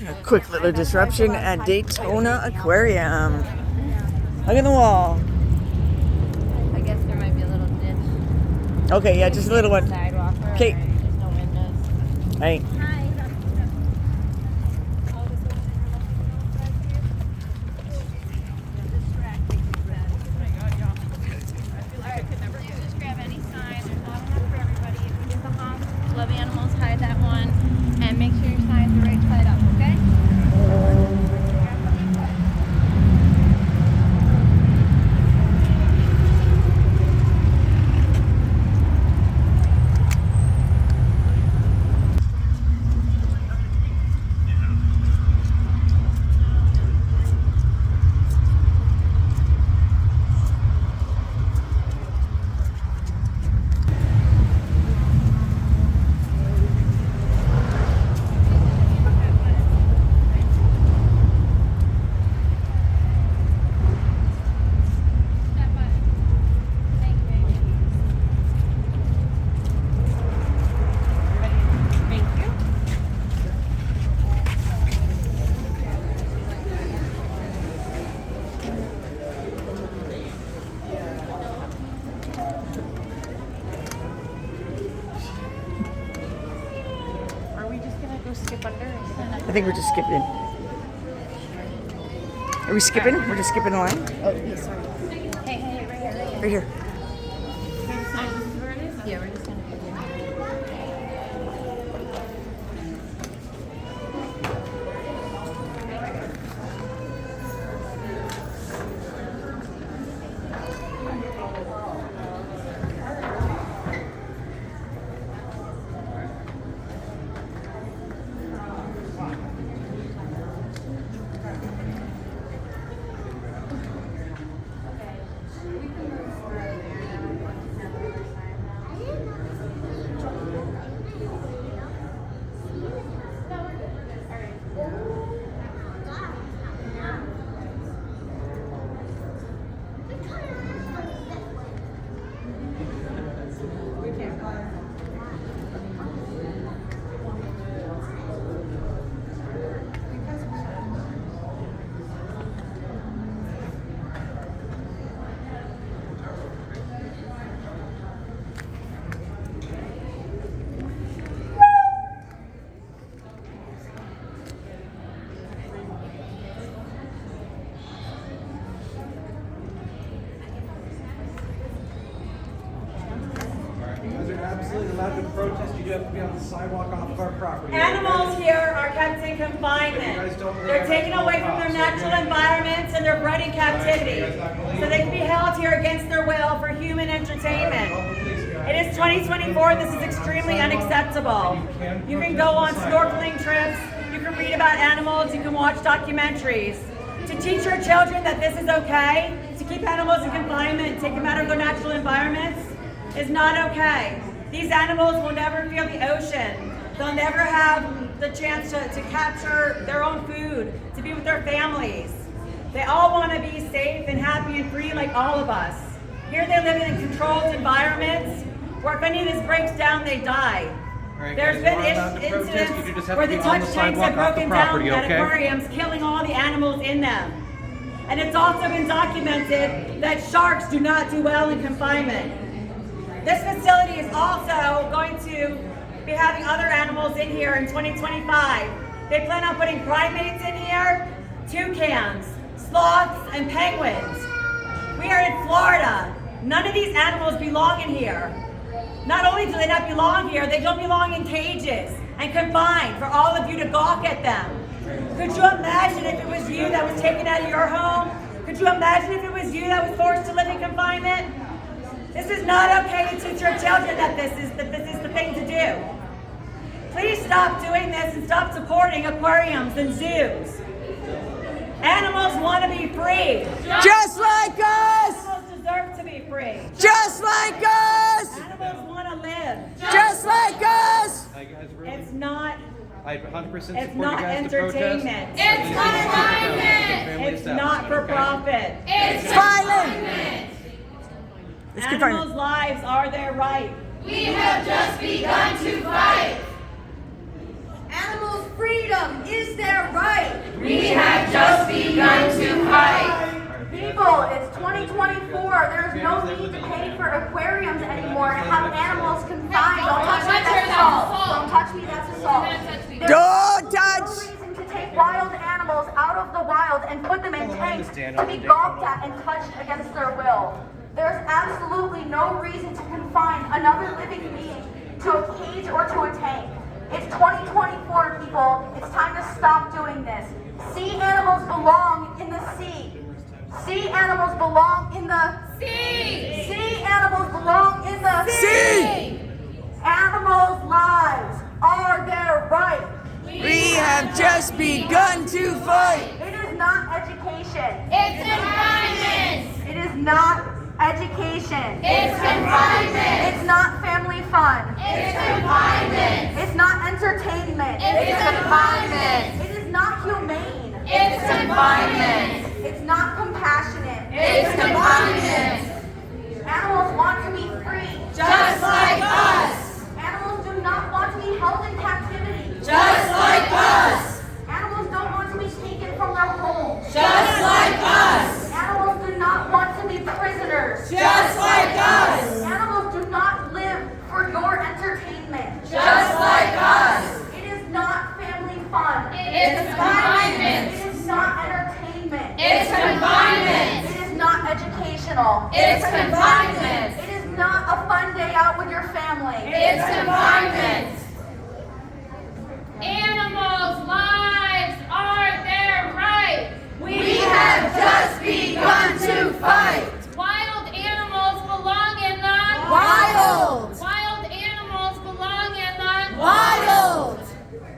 A quick little disruption at Daytona Aquarium. Look at the wall. I guess there might be a little ditch. Okay, yeah, just a little one. Sidewalk. Okay. There's no windows. Right. Love animals, hide that one, and make sure your signs are right side up, okay? Skip under? I think we're just skipping. Are we skipping? We're just skipping the line? Oh, yeah, sorry. Hey, right here. Right here. Yeah, we're just gonna be here. Absolutely allowed to protest. You do have to be on the sidewalk off of our property. Animals here are kept in confinement. They're taken away from their natural environments and they're bred in captivity. So they can be held here against their will for human entertainment. It is 2024. This is extremely unacceptable. You can go on snorkeling trips. You can read about animals. You can watch documentaries. To teach your children that this is okay, to keep animals in confinement and take them out of their natural environments, is not okay. These animals will never feel the ocean. They'll never have the chance to capture their own food, to be with their families. They all want to be safe and happy and free like all of us. Here they live in controlled environments where if any of this breaks down, they die. Right, There's guys, been incidents have where to the be on touch the tanks sidewalk have off the broken property, down at okay? aquariums, killing all the animals in them. And it's also been documented that sharks do not do well in confinement. This facility is also going to be having other animals in here in 2025. They plan on putting primates in here, toucans, sloths, and penguins. We are in Florida. None of these animals belong in here. Not only do they not belong here, they don't belong in cages and confined for all of you to gawk at them. Could you imagine if it was you that was taken out of your home? Could you imagine if it was you that was forced to live in confinement? This is not okay to teach your children that this is the thing to do. Please stop doing this and stop supporting aquariums and zoos. Animals want to be free. Just like us! Animals deserve to be free. Just like us! Animals want to live. Just like us! It's not. I 100% support It's not you guys to protest. entertainment. It's confinement. It's not for profit. It's Violent! It's Animals' confinement. lives are their right. We have just begun to fight. Animals' freedom is their right. for aquariums anymore to have animals confined. Don't touch me, that's assault. Don't touch me, that's assault. Don't touch! There's no reason to take wild animals out of the wild and put them in tanks to be gawked at and touched against their will. There's absolutely no reason to confine another living being to a cage or to a tank. It's 2024, people. It's time to stop doing this. Sea animals belong in the sea. Sea animals belong in the sea. Sea animals belong in the sea. Animals' lives are their right. We have just begun to fight. It is not education. It's confinement. It is not education. It's confinement. It's not family fun. It's confinement. It's not entertainment. It's confinement. It is not humane. It's confinement. It's not compassionate. It's confinement. Animals want to be free. Just like us. Animals do not want to be held in captivity. Just like us. Animals don't want to be taken from their homes. Just like us. Animals do not want to be prisoners. Just like us. Animals do not live for your entertainment. Just like us. It is not family fun. It's confinement. It is not entertainment. It's confinement. It is not educational. It's confinement. It is not a fun day out with your family. It's confinement. Animals' lives are their right. We have just begun to fight. Wild animals belong in the Wild. Wild animals belong in the Wild.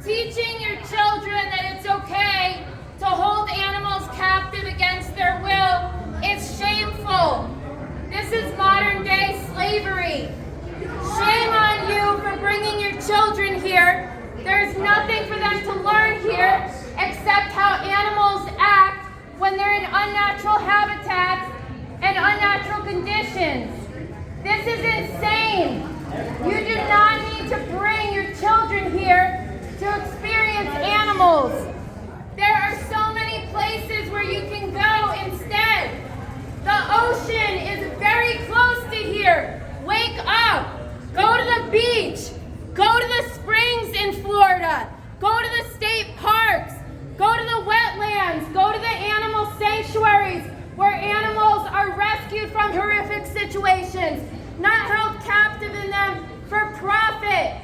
Teaching your children that it's okay to hold animals captive against their will is shameful. This is modern day slavery. Shame on you for bringing your children here. There's nothing for them to learn here except how animals act when they're in unnatural habitats and unnatural conditions. This is insane. You do not need to bring your children here to experience animals. There are so many places where you can go instead. The ocean is very close to here. Wake up. Go to the beach. Go to the springs in Florida. Go to the state parks. Go to the wetlands. Go to the animal sanctuaries where animals are rescued from horrific situations, not held captive in them for profit.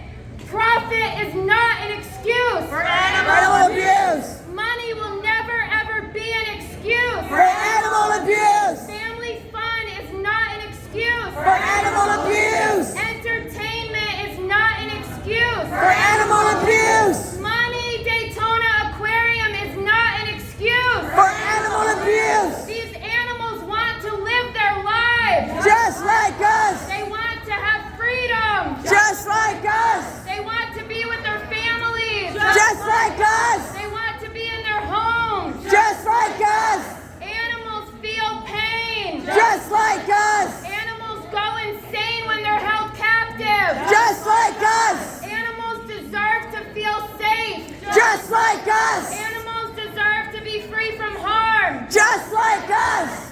Profit is not an excuse For animal abuse. Money will never ever be an excuse For animal abuse. Family fun is not an excuse For animal abuse. Entertainment is not an excuse For animal abuse. Money, Daytona Aquarium is not an excuse For animal abuse. These animals want to live their lives. Just like us. They want to have freedom. Just like us. They want to be with their families. Just like us. They want to be in their homes. Just like us. Animals feel pain. Just like us. Animals go insane when they're held captive. Just like us. Animals deserve to feel safe. Just like us. Animals deserve to be free from harm. Just like us.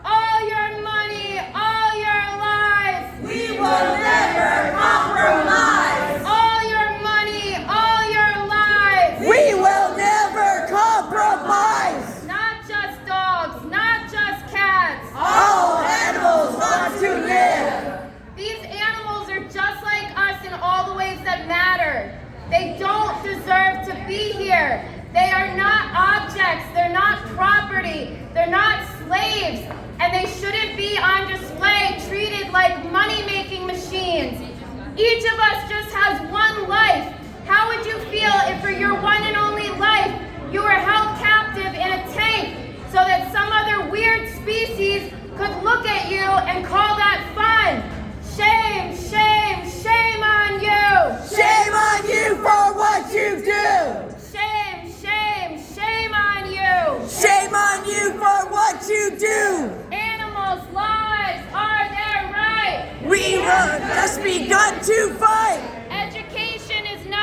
All your money, all your lives. We will never compromise. All your money, all your lives. We will never compromise. Not just dogs, not just cats. All animals want to live. These animals are just like us in all the ways that matter. They don't deserve to be here. They are not objects. They're not property. They're not slaves. And they shouldn't be on display, treated like money-making machines. Each of us just has one life. How would you feel if for your one and only life, you were held captive in a tank so that some other weird species could look at you and call that fun? Shame, shame, shame on you. Shame on you for what you do. Shame, shame, shame on you. Shame on you for what you do. Animals' lives are their right. We have just begun to fight. Education is not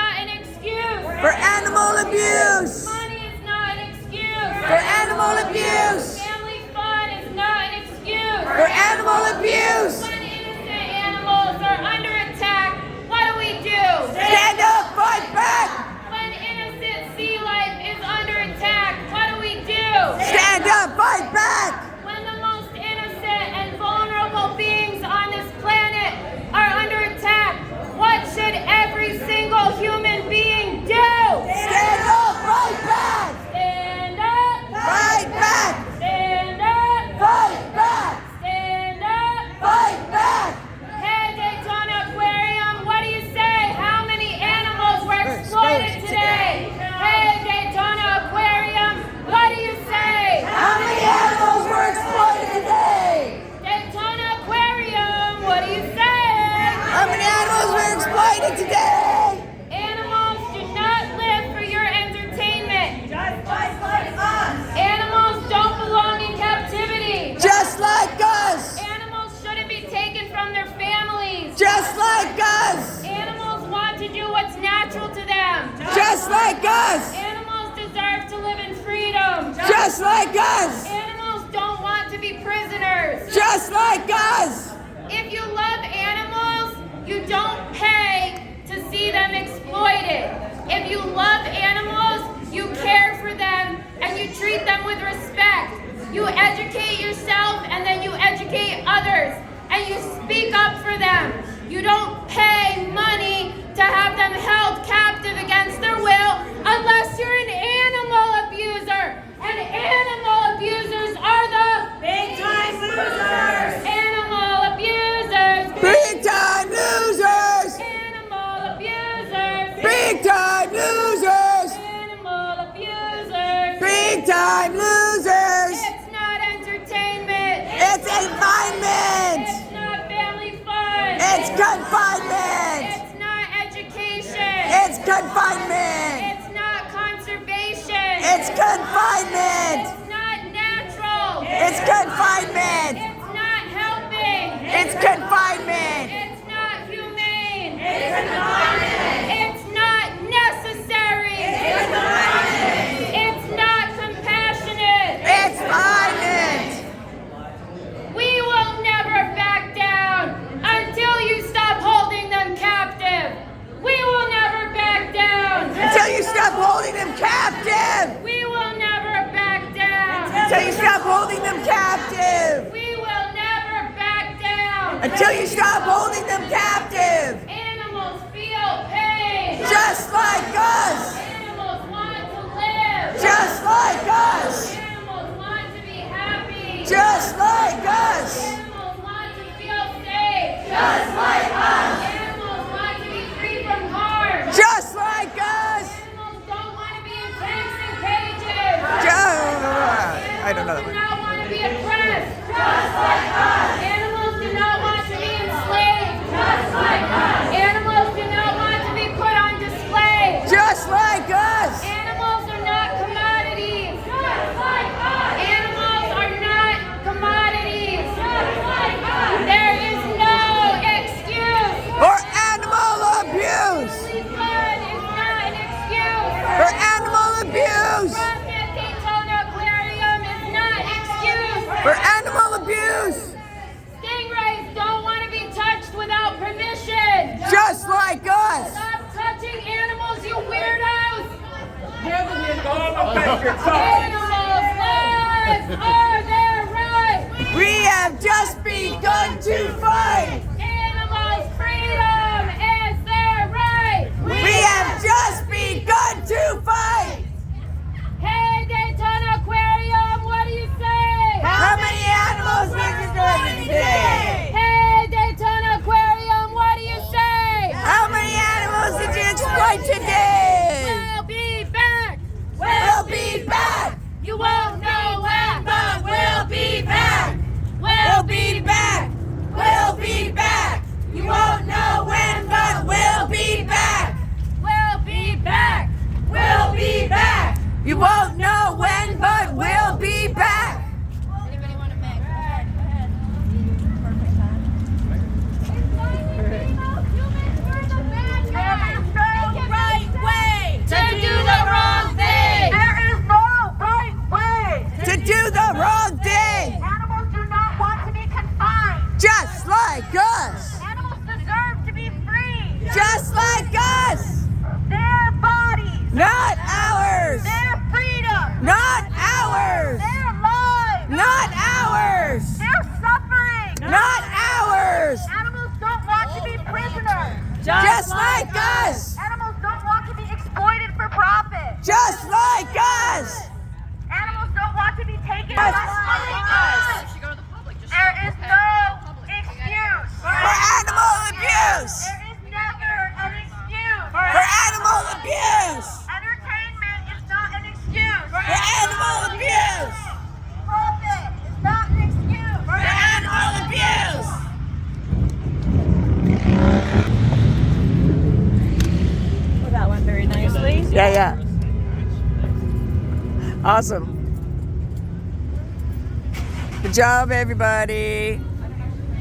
Just like us. Animals deserve to live in freedom. Just like us. Animals don't want to be prisoners. Just like us. If you love animals, you don't pay to see them exploited. If you love animals, you care for them and you treat them with respect. You educate yourself and then you educate others and you speak up for them. You don't pay money to have them held captive against their will unless you're an animal abuser. And animal abusers are the Big time losers! animal abusers. Big time losers. Animal abusers. Big time losers. Animal abusers. Big time losers. It's not entertainment. It's confinement. It's not family fun. It's confinement. It's not education. It's confinement. It's not conservation. It's confinement. It's not natural. It's confinement. It's not helping. It's confinement. It's not humane. It's not necessary. It's not compassionate. It's violent. We will never back down until you stop holding them captive. We will never back down Until you stop holding them captive. We will never back down. Until you stop holding them captive. We will never back down. Until you stop holding them captive. Animals feel pain. Just like us. Animals want to live. Just like us. Animals want to be happy. Just like us. Animals want to feel safe. Just like us. Animals want to be free from harm. Just like us. Animals don't want to be in tanks and cages. I don't know that Do one. not want to be oppressed. Just like us. Animals do not want to be enslaved. Just like us. Animals do not want to be put on display. Just like us. Animals are not commodities. Just like us. Animals are not commodities. Just like us. There is no excuse. For animal abuse. Blood is not an excuse. For animal abuse. Rock at Daytona Aquarium is not an excuse. For animal abuse. Stingrays don't want to be touched without permission. Just like us. Stop touching animals, you weirdos. Animals' lives are their right. We have just begun to fight. Animals' freedom is their right. We have just begun to fight. Hey, Daytona Aquarium, what do you say? How many animals did you bring today? Hey, Daytona Aquarium, what do you say? How many animals did you exploit today? We'll be back. We'll be back. You won't know when, but we'll be back. We'll be back. We'll be back. You won't know when, but we'll be back. We'll be back. We'll be back. You won't know when, but we'll be back. Anybody want to make? Right way To do the wrong thing. There is no right way. To do the wrong thing. Animals do not want to be confined. Just like us. Animals deserve to be free. Just like us. Their bodies, Not ours. their freedom, Not ours. their lives, Not ours. their suffering. Not ours. Animals don't want to be prisoners. Just like us. Animals don't want to be exploited for profit. Just like us. Animals don't want to be taken Just away. like us. There is no excuse. For animal abuse. There is never an excuse. For animal abuse. Entertainment is not an excuse. For animal abuse. Profit is not an excuse. For animal abuse. Well, that went very nicely. Yeah. Awesome. Good job, everybody.